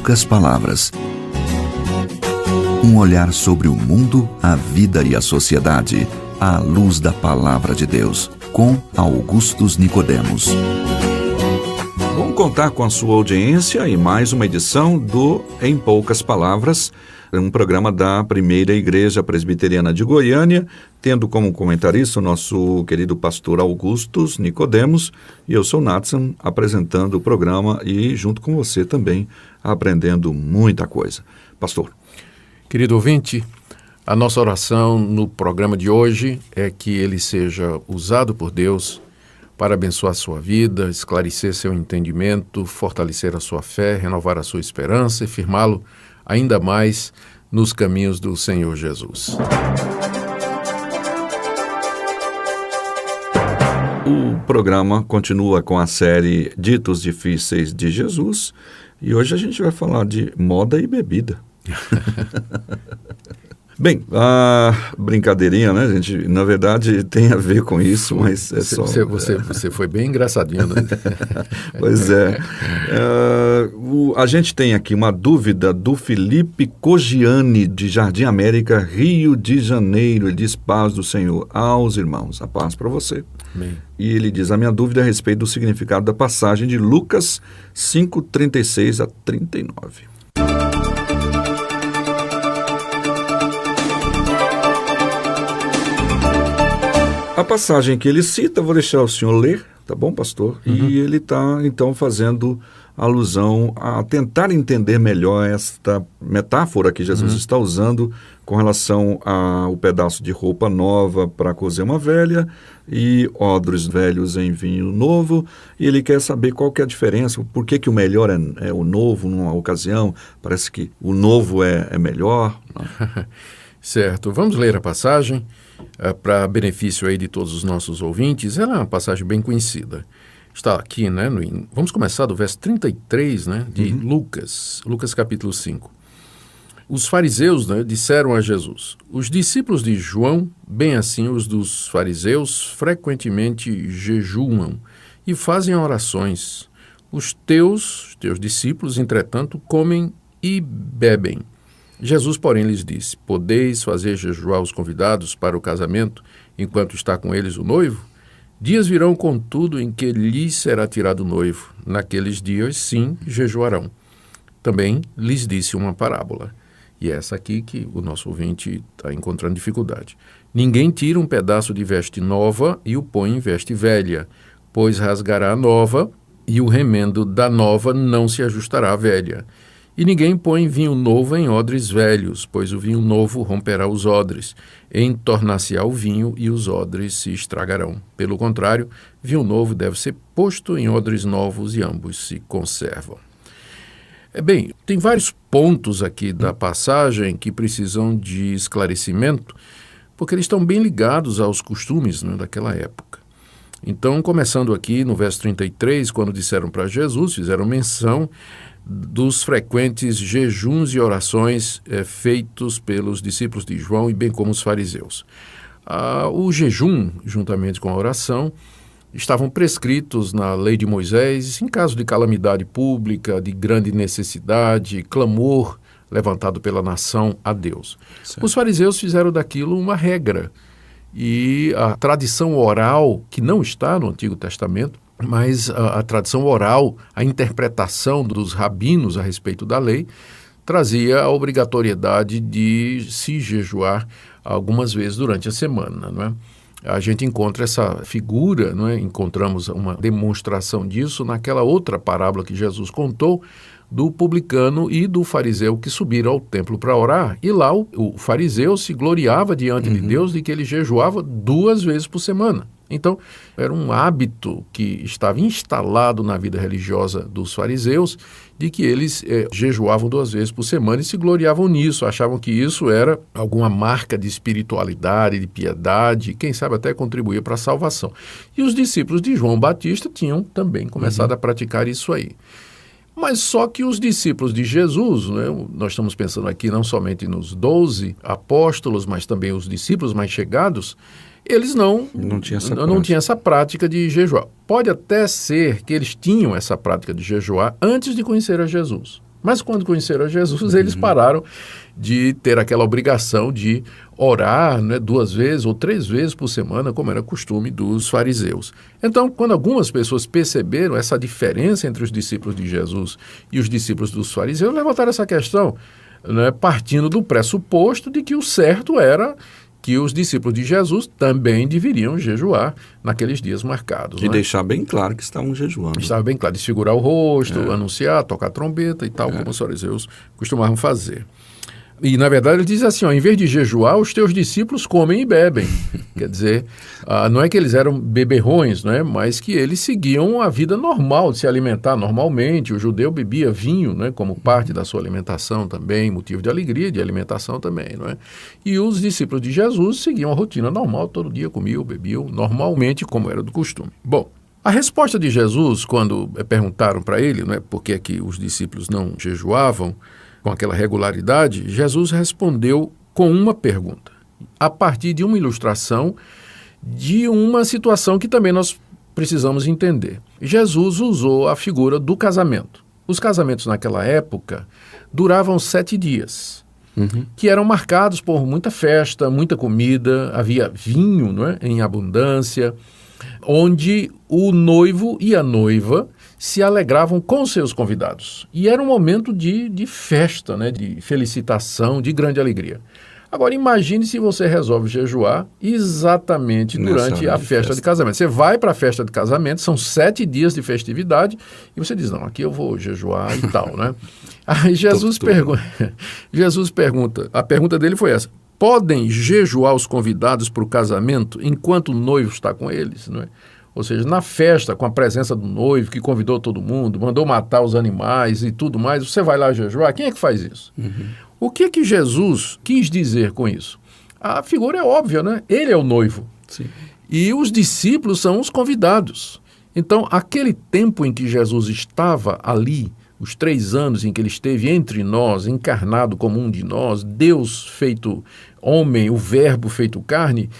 poucas palavras. Um olhar sobre o mundo, a vida e a sociedade, à luz da Palavra de Deus, com Augustus Nicodemos. Vamos contar com a sua audiência em mais uma edição do Em Poucas Palavras, um programa da Primeira Igreja Presbiteriana de Goiânia, tendo como comentarista o nosso querido pastor Augustus Nicodemos, e eu sou Natson, apresentando o programa e junto com você também aprendendo muita coisa. Pastor. Querido ouvinte, a nossa oração no programa de hoje é que ele seja usado por Deus para abençoar a sua vida, esclarecer seu entendimento, fortalecer a sua fé, renovar a sua esperança e firmá-lo ainda mais nos caminhos do Senhor Jesus. O programa continua com a série Ditos Difíceis de Jesus e hoje a gente vai falar de moda e bebida. Bem, a brincadeirinha, né, gente? Na verdade, tem a ver com isso, mas é só... Você foi bem engraçadinho, né? Pois é. A gente tem aqui uma dúvida do Felipe Cogiani, de Jardim América, Rio de Janeiro. Ele diz: paz do Senhor aos irmãos. A paz para você. Amém. E ele diz: a minha dúvida é a respeito do significado da passagem de Lucas 5:36 a 39. A passagem que ele cita, vou deixar o senhor ler, tá bom, pastor? Uhum. E ele está, então, fazendo alusão a tentar entender melhor esta metáfora que Jesus está usando com relação ao pedaço de roupa nova para cozer uma velha e odres velhos em vinho novo. E ele quer saber qual que é a diferença, por que que o melhor é o novo numa ocasião, parece que o novo é melhor. Certo, vamos ler a passagem. Para benefício aí de todos os nossos ouvintes. Ela é uma passagem bem conhecida. Está aqui, né? Vamos começar do verso 33, né, de Lucas capítulo 5. Os fariseus, né, disseram a Jesus: os discípulos de João, bem assim os dos fariseus, frequentemente jejuam e fazem orações. Os teus discípulos, entretanto, comem e bebem. Jesus, porém, lhes disse: podeis fazer jejuar os convidados para o casamento, enquanto está com eles o noivo? Dias virão, contudo, em que lhes será tirado o noivo. Naqueles dias, sim, jejuarão. Também lhes disse uma parábola. E é essa aqui que o nosso ouvinte está encontrando dificuldade. Ninguém tira um pedaço de veste nova e o põe em veste velha, pois rasgará a nova, e o remendo da nova não se ajustará à velha. E ninguém põe vinho novo em odres velhos, pois o vinho novo romperá os odres, entornar-se-á o vinho e os odres se estragarão. Pelo contrário, vinho novo deve ser posto em odres novos e ambos se conservam. Bem, tem vários pontos aqui da passagem que precisam de esclarecimento, porque eles estão bem ligados aos costumes, né, daquela época. Então, começando aqui no verso 33, quando disseram para Jesus, fizeram menção dos frequentes jejuns e orações feitos pelos discípulos de João e bem como os fariseus. O jejum, juntamente com a oração, estavam prescritos na lei de Moisés em caso de calamidade pública, de grande necessidade, clamor levantado pela nação a Deus. Certo. Os fariseus fizeram daquilo uma regra e a tradição oral, que não está no Antigo Testamento, mas a tradição oral, a interpretação dos rabinos a respeito da lei, trazia a obrigatoriedade de se jejuar algumas vezes durante a semana, não é? A gente encontra essa figura, não é? Encontramos uma demonstração disso naquela outra parábola que Jesus contou, do publicano e do fariseu que subiram ao templo para orar. E lá o fariseu se gloriava diante de Deus de que ele jejuava 2 vezes por semana. Então, era um hábito que estava instalado na vida religiosa dos fariseus, de que eles jejuavam 2 vezes por semana e se gloriavam nisso, achavam que isso era alguma marca de espiritualidade, de piedade, quem sabe até contribuía para a salvação. E os discípulos de João Batista tinham também começado a praticar isso aí. Mas só que os discípulos de Jesus, né, nós estamos pensando aqui não somente nos 12 apóstolos, mas também os discípulos mais chegados, eles não tinham essa prática de jejuar. Pode até ser que eles tinham essa prática de jejuar antes de conhecer a Jesus. Mas quando conheceram a Jesus, eles pararam de ter aquela obrigação de orar, né, 2 vezes ou 3 vezes por semana, como era costume dos fariseus. Então, quando algumas pessoas perceberam essa diferença entre os discípulos de Jesus e os discípulos dos fariseus, levantaram essa questão, né, partindo do pressuposto de que o certo era que os discípulos de Jesus também deveriam jejuar naqueles dias marcados. E deixar bem claro que estavam jejuando. Estava bem claro, desfigurar o rosto, anunciar, tocar trombeta e tal, como os fariseus costumavam fazer. E, na verdade, ele diz assim, ó, em vez de jejuar, os teus discípulos comem e bebem. Quer dizer, não é que eles eram beberrões, né, mas que eles seguiam a vida normal, de se alimentar normalmente. O judeu bebia vinho, né, como parte da sua alimentação também, motivo de alegria, de alimentação também. Não é? E os discípulos de Jesus seguiam a rotina normal, todo dia comiam, bebiam normalmente, como era do costume. Bom, a resposta de Jesus, quando perguntaram para ele, né, por que é que os discípulos não jejuavam com aquela regularidade, Jesus respondeu com uma pergunta, a partir de uma ilustração de uma situação que também nós precisamos entender. Jesus usou a figura do casamento. Os casamentos naquela época duravam 7 dias, que eram marcados por muita festa, muita comida, havia vinho, não é, em abundância, onde o noivo e a noiva se alegravam com seus convidados. E era um momento de festa, né, de felicitação, de grande alegria. Agora, imagine se você resolve jejuar exatamente durante a festa de casamento. Você vai para a festa de casamento, são 7 dias de festividade, e você diz, não, aqui eu vou jejuar e tal, né? Aí Jesus pergunta, a pergunta dele foi essa, podem jejuar os convidados para o casamento enquanto o noivo está com eles, não é? Ou seja, na festa, com a presença do noivo, que convidou todo mundo, mandou matar os animais e tudo mais, você vai lá jejuar? Quem é que faz isso? O que que Jesus quis dizer com isso? A figura é óbvia, né? Ele é o noivo. Sim. E os discípulos são os convidados. Então, aquele tempo em que Jesus estava ali, os 3 anos em que ele esteve entre nós, encarnado como um de nós, Deus feito homem, o verbo feito carne,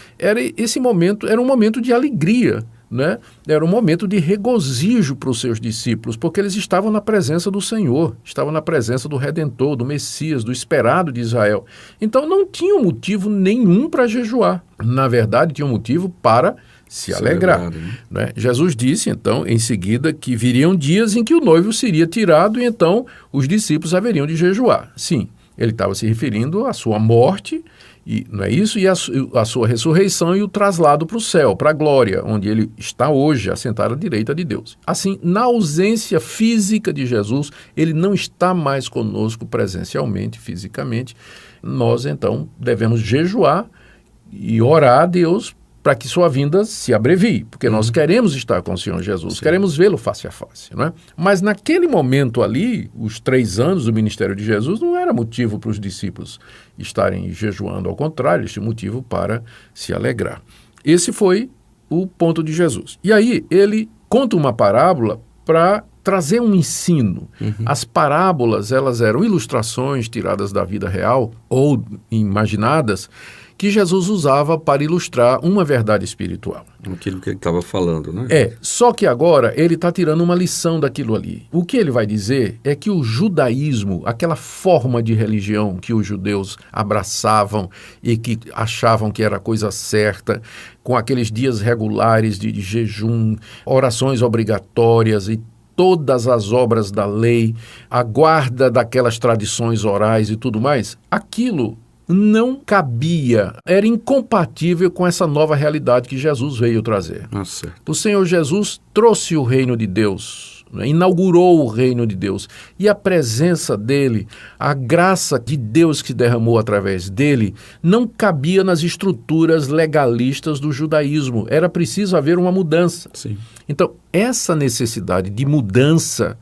esse momento era um momento de alegria, né? Era um momento de regozijo para os seus discípulos, porque eles estavam na presença do Senhor, estavam na presença do Redentor, do Messias, do esperado de Israel. Então não tinham motivo nenhum para jejuar. Na verdade, tinham motivo para se alegrar. Né? Jesus disse, então, em seguida, que viriam dias em que o noivo seria tirado e então os discípulos haveriam de jejuar. Sim, ele estava se referindo à sua morte, e, não é isso? E a sua ressurreição e o traslado para o céu, para a glória, onde ele está hoje, assentado à direita de Deus. Assim, na ausência física de Jesus, ele não está mais conosco presencialmente, fisicamente. Nós, então, devemos jejuar e orar a Deus para que sua vinda se abrevie, porque nós queremos estar com o Senhor Jesus, queremos vê-lo face a face, não é? Mas naquele momento ali, os 3 anos do ministério de Jesus, não era motivo para os discípulos estarem jejuando, ao contrário, este motivo para se alegrar. Esse foi o ponto de Jesus. E aí ele conta uma parábola para trazer um ensino. As parábolas, elas eram ilustrações tiradas da vida real ou imaginadas, que Jesus usava para ilustrar uma verdade espiritual. Aquilo que ele estava falando, né? Só que agora ele está tirando uma lição daquilo ali. O que ele vai dizer é que o judaísmo, aquela forma de religião que os judeus abraçavam e que achavam que era a coisa certa, com aqueles dias regulares de jejum, orações obrigatórias e todas as obras da lei, a guarda daquelas tradições orais e tudo mais, aquilo não cabia, era incompatível com essa nova realidade que Jesus veio trazer. O Senhor Jesus trouxe o reino de Deus, inaugurou o reino de Deus, e a presença dele, a graça de Deus que derramou através dele, não cabia nas estruturas legalistas do judaísmo. Era preciso haver uma mudança. Sim. Então, essa necessidade de mudança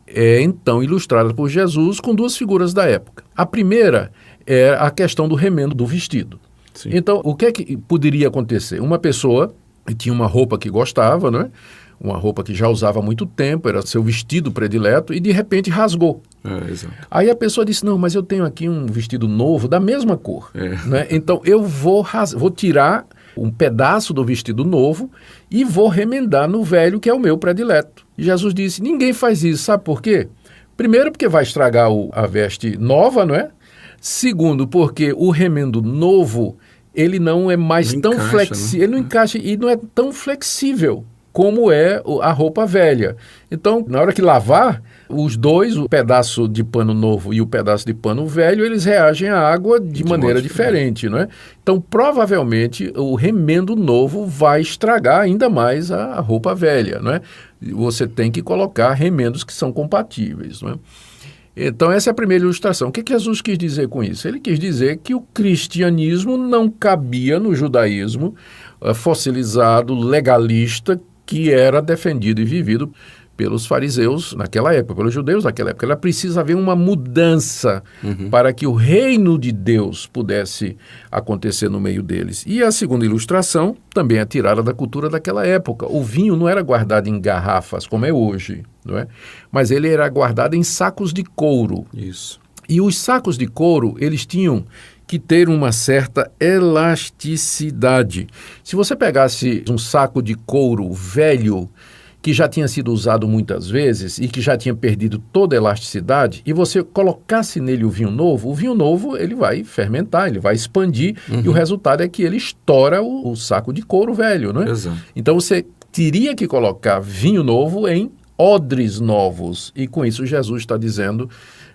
é então ilustrada por Jesus com 2 figuras da época. A primeira é a questão do remendo do vestido. Sim. Então, o que é que poderia acontecer? Uma pessoa que tinha uma roupa que gostava, né? Uma roupa que já usava há muito tempo, era seu vestido predileto, e de repente rasgou. Exato. Aí a pessoa disse, não, mas eu tenho aqui um vestido novo da mesma cor. Né? Então eu vou tirar um pedaço do vestido novo e vou remendar no velho, que é o meu predileto. E Jesus disse, ninguém faz isso, sabe por quê? Primeiro, porque vai estragar a veste nova, não é? Segundo, porque o remendo novo, ele não é mais tão flexível, né? Ele não encaixa e não é tão flexível como é a roupa velha. Então, na hora que lavar, os dois, o pedaço de pano novo e o pedaço de pano velho, eles reagem à água de maneira diferente, não é? Então, provavelmente, o remendo novo vai estragar ainda mais a roupa velha, não é? Você tem que colocar remendos que são compatíveis, não é? Então, essa é a primeira ilustração. O que Jesus quis dizer com isso? Ele quis dizer que o cristianismo não cabia no judaísmo fossilizado, legalista, que era defendido e vivido pelos fariseus naquela época, pelos judeus naquela época. Ela precisa haver uma mudança para que o reino de Deus pudesse acontecer no meio deles. E a segunda ilustração também é tirada da cultura daquela época. O vinho não era guardado em garrafas, como é hoje, não é? Mas ele era guardado em sacos de couro. Isso. E os sacos de couro, eles tinham que ter uma certa elasticidade. Se você pegasse um saco de couro velho, que já tinha sido usado muitas vezes e que já tinha perdido toda a elasticidade, e você colocasse nele o vinho novo ele vai fermentar, ele vai expandir, e o resultado é que ele estoura o saco de couro velho, não é? Exato. Então você teria que colocar vinho novo em odres novos, e com isso Jesus está dizendo...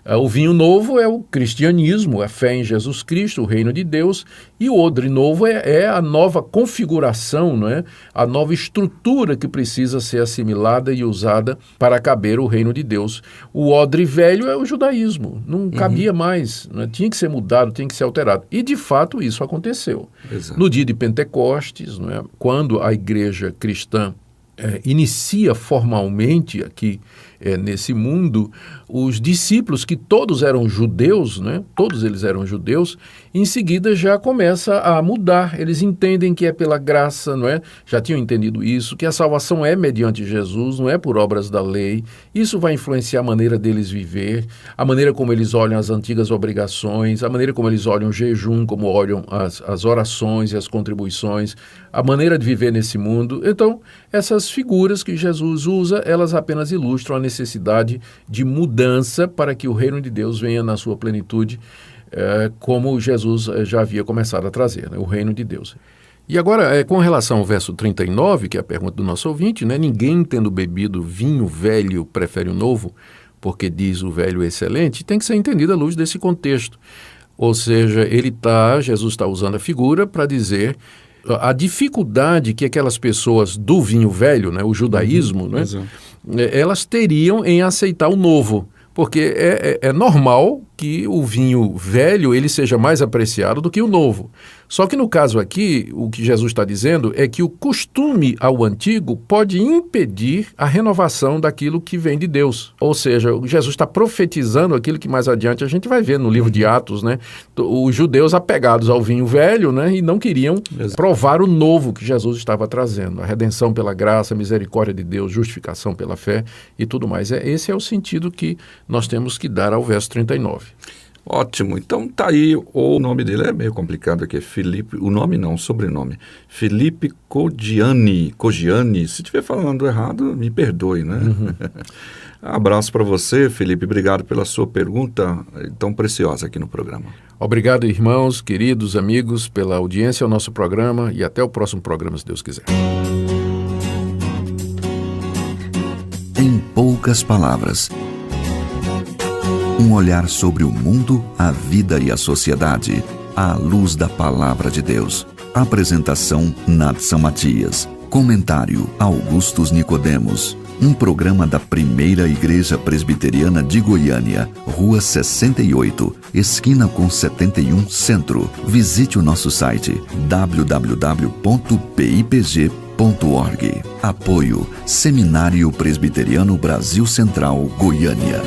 O vinho novo é o cristianismo, a fé em Jesus Cristo, o reino de Deus, e o odre novo é a nova configuração, não é? A nova estrutura que precisa ser assimilada e usada para caber o reino de Deus. O odre velho é o judaísmo, não cabia mais, não é? Tinha que ser mudado, tinha que ser alterado. E, de fato, isso aconteceu. Exato. No dia de Pentecostes, não é? Quando a igreja cristã inicia formalmente aqui nesse mundo, os discípulos, que todos eram judeus, né? Todos eles eram judeus, em seguida já começa a mudar. Eles entendem que é pela graça, não é? Já tinham entendido isso, que a salvação é mediante Jesus, não é por obras da lei. Isso vai influenciar a maneira deles viver, a maneira como eles olham as antigas obrigações, a maneira como eles olham o jejum, como olham as orações e as contribuições, a maneira de viver nesse mundo. Então, essas figuras que Jesus usa, elas apenas ilustram a necessidade de mudança para que o reino de Deus venha na sua plenitude, como Jesus já havia começado a trazer, né? O reino de Deus. E agora, com relação ao verso 39, que é a pergunta do nosso ouvinte, né? Ninguém tendo bebido vinho velho prefere o novo, porque diz o velho excelente, tem que ser entendido à luz desse contexto. Ou seja, Jesus está usando a figura para dizer a dificuldade que aquelas pessoas do vinho velho, né, o judaísmo, né, elas teriam em aceitar o novo, porque é normal que o vinho velho ele seja mais apreciado do que o novo. Só que no caso aqui, o que Jesus está dizendo é que o costume ao antigo pode impedir a renovação daquilo que vem de Deus. Ou seja, Jesus está profetizando aquilo que mais adiante a gente vai ver no livro de Atos, né? Os judeus apegados ao vinho velho, né? E não queriam provar o novo que Jesus estava trazendo. A redenção pela graça, a misericórdia de Deus, justificação pela fé e tudo mais. Esse é o sentido que nós temos que dar ao verso 39. Ótimo, então tá aí, o nome dele é meio complicado aqui, é Felipe, o nome não, o sobrenome, Felipe Coggiani, se estiver falando errado, me perdoe, né? Abraço para você, Felipe, obrigado pela sua pergunta tão preciosa aqui no programa. Obrigado, irmãos, queridos amigos, pela audiência ao nosso programa e até o próximo programa, se Deus quiser. Em poucas palavras, um olhar sobre o mundo, a vida e a sociedade, à luz da Palavra de Deus. Apresentação, Nadson Matias. Comentário, Augustus Nicodemos. Um programa da Primeira Igreja Presbiteriana de Goiânia, Rua 68, esquina com 71, Centro. Visite o nosso site www.pipg.org. Apoio, Seminário Presbiteriano Brasil Central, Goiânia.